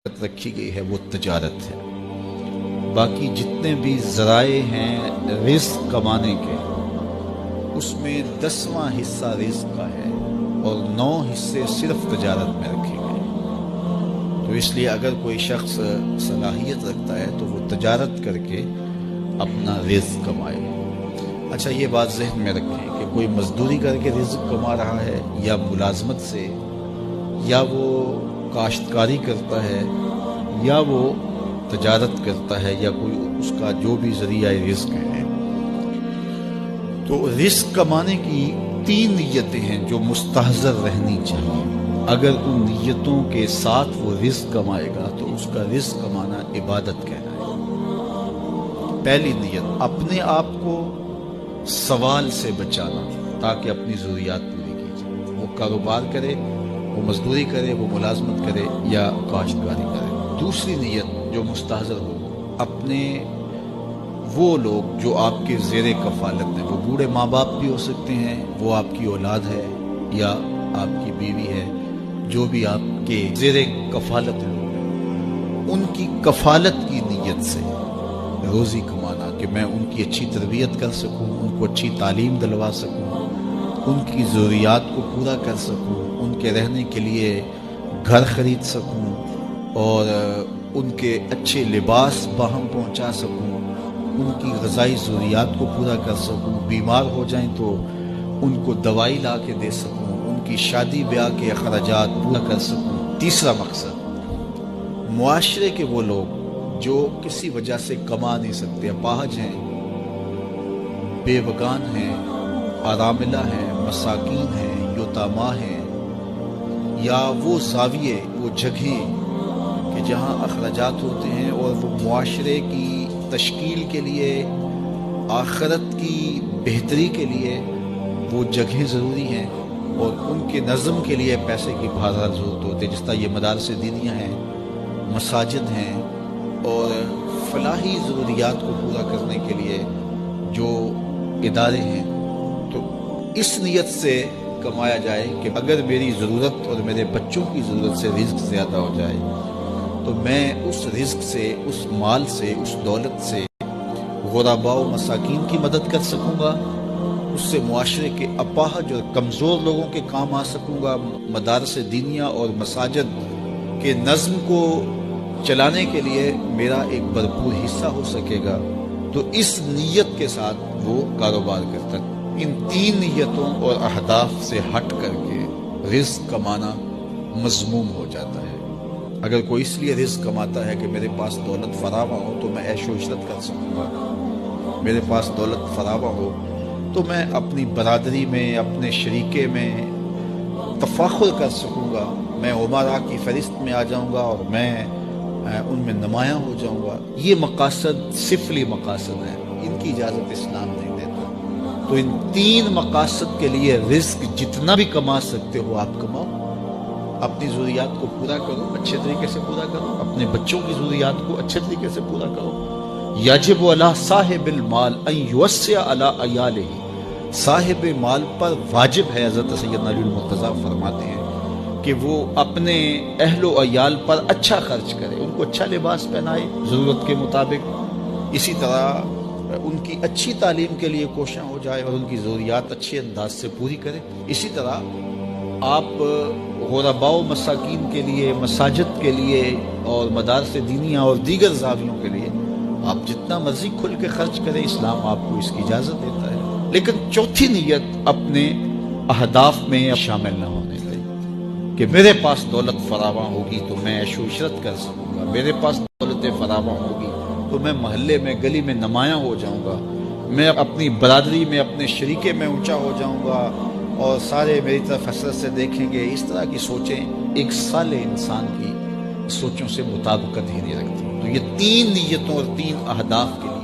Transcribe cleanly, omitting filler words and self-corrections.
رکھی گئی ہے وہ تجارت ہے۔ باقی جتنے بھی ذرائع ہیں رزق کمانے کے، اس میں 10واں حصہ رزق کا ہے اور 9 حصے صرف تجارت میں رکھے گئے۔ تو اس لیے اگر کوئی شخص صلاحیت رکھتا ہے تو وہ تجارت کر کے اپنا رزق کمائے۔ اچھا، یہ بات ذہن میں رکھیں کہ کوئی مزدوری کر کے رزق کما رہا ہے یا ملازمت سے، یا وہ کاشتکاری کرتا ہے، یا وہ تجارت کرتا ہے، یا کوئی اس کا جو بھی ذریعہ رزق ہے، تو رزق کمانے کی 3 نیتیں ہیں جو مستحضر رہنی چاہیے۔ اگر ان نیتوں کے ساتھ وہ رزق کمائے گا تو اس کا رزق کمانا عبادت کہلائے گا۔ پہلی نیت، اپنے آپ کو سوال سے بچانا تاکہ اپنی ضروریات پوری کی جائے۔ وہ کاروبار کرے، وہ مزدوری کرے، وہ ملازمت کرے یا کاشتکاری کرے۔ دوسری نیت جو مستحضر ہو، اپنے وہ لوگ جو آپ کے زیر کفالت ہیں، وہ بوڑھے ماں باپ بھی ہو سکتے ہیں، وہ آپ کی اولاد ہے یا آپ کی بیوی ہے، جو بھی آپ کے زیر کفالت لوگ ہیں، ان کی کفالت کی نیت سے روزی کمانا کہ میں ان کی اچھی تربیت کر سکوں، ان کو اچھی تعلیم دلوا سکوں، ان کی ضروریات کو پورا کر سکوں، ان کے رہنے کے لیے گھر خرید سکوں اور ان کے اچھے لباس باہم پہنچا سکوں، ان کی غذائی ضروریات کو پورا کر سکوں، بیمار ہو جائیں تو ان کو دوائی لا کے دے سکوں، ان کی شادی بیاہ کے اخراجات پورا کر سکوں۔ تیسرا مقصد، معاشرے کے وہ لوگ جو کسی وجہ سے کما نہیں سکتے، اپاہج ہیں، بیوگان ہیں، اراملہ ہیں، مساکین ہیں، یتاما ہیں، یا وہ زاویے، وہ جگہیں کہ جہاں اخراجات ہوتے ہیں اور وہ معاشرے کی تشکیل کے لیے، آخرت کی بہتری کے لیے وہ جگہیں ضروری ہیں اور ان کے نظم کے لیے پیسے کی بہرحال ضرورت ہوتی ہے، جس طرح یہ مدارس دینیہ ہیں، مساجد ہیں، اور فلاحی ضروریات کو پورا کرنے کے لیے جو ادارے ہیں۔ تو اس نیت سے کمایا جائے کہ اگر میری ضرورت اور میرے بچوں کی ضرورت سے رزق زیادہ ہو جائے تو میں اس رزق سے، اس مال سے، اس دولت سے غرباء و مساکین کی مدد کر سکوں گا، اس سے معاشرے کے اپاہج اور کمزور لوگوں کے کام آ سکوں گا، مدارس دینیہ اور مساجد کے نظم کو چلانے کے لیے میرا ایک بھرپور حصہ ہو سکے گا۔ تو اس نیت کے ساتھ وہ کاروبار کرتا ہے۔ ان 3 نیتوں اور اہداف سے ہٹ کر کے رزق کمانا مذموم ہو جاتا ہے۔ اگر کوئی اس لیے رزق کماتا ہے کہ میرے پاس دولت فراوان ہو تو میں عیش و عشرت کر سکوں گا، میرے پاس دولت فراوان ہو تو میں اپنی برادری میں، اپنے شریکے میں تفاخر کر سکوں گا، میں عمراء کی فہرست میں آ جاؤں گا اور میں ان میں نمایاں ہو جاؤں گا، یہ مقاصد سفلی مقاصد ہیں، ان کی اجازت اسلام نہیں دیتا۔ تو ان 3 مقاصد کے لیے رزق جتنا بھی کما سکتے ہو آپ کماؤ، اپنی ضروریات کو پورا کرو، اچھے طریقے سے پورا کرو، اپنے بچوں کی ضروریات کو اچھے طریقے سے پورا کرو۔ یجب علی صاحب المال ان یوسع علی عیالہ، صاحب مال پر واجب ہے، حضرت سیدنا علی المرتضیٰ فرماتے ہیں کہ وہ اپنے اہل و عیال پر اچھا خرچ کرے، ان کو اچھا لباس پہنائے ضرورت کے مطابق، اسی طرح ان کی اچھی تعلیم کے لیے کوشاں ہو جائے اور ان کی ضروریات اچھے انداز سے پوری کرے۔ اسی طرح آپ غرباء و مساکین کے لیے، مساجد کے لیے اور مدارس دینیہ اور دیگر زاویوں کے لیے آپ جتنا مرضی کھل کے خرچ کریں، اسلام آپ کو اس کی اجازت دیتا ہے۔ لیکن چوتھی نیت اپنے اہداف میں شامل نہ ہونے گئی کہ میرے پاس دولت فراوان ہوگی تو میں عیش و عشرت کر سکوں گا، میرے پاس دولت فراوان ہوگی تو میں محلے میں، گلی میں نمایاں ہو جاؤں گا، میں اپنی برادری میں، اپنے شریکے میں اونچا ہو جاؤں گا اور سارے میری طرف حسرت سے دیکھیں گے۔ اس طرح کی سوچیں ایک صالح انسان کی سوچوں سے مطابقت ہی نہیں رکھتی۔ تو یہ 3 نیتوں اور 3 اہداف کے لیے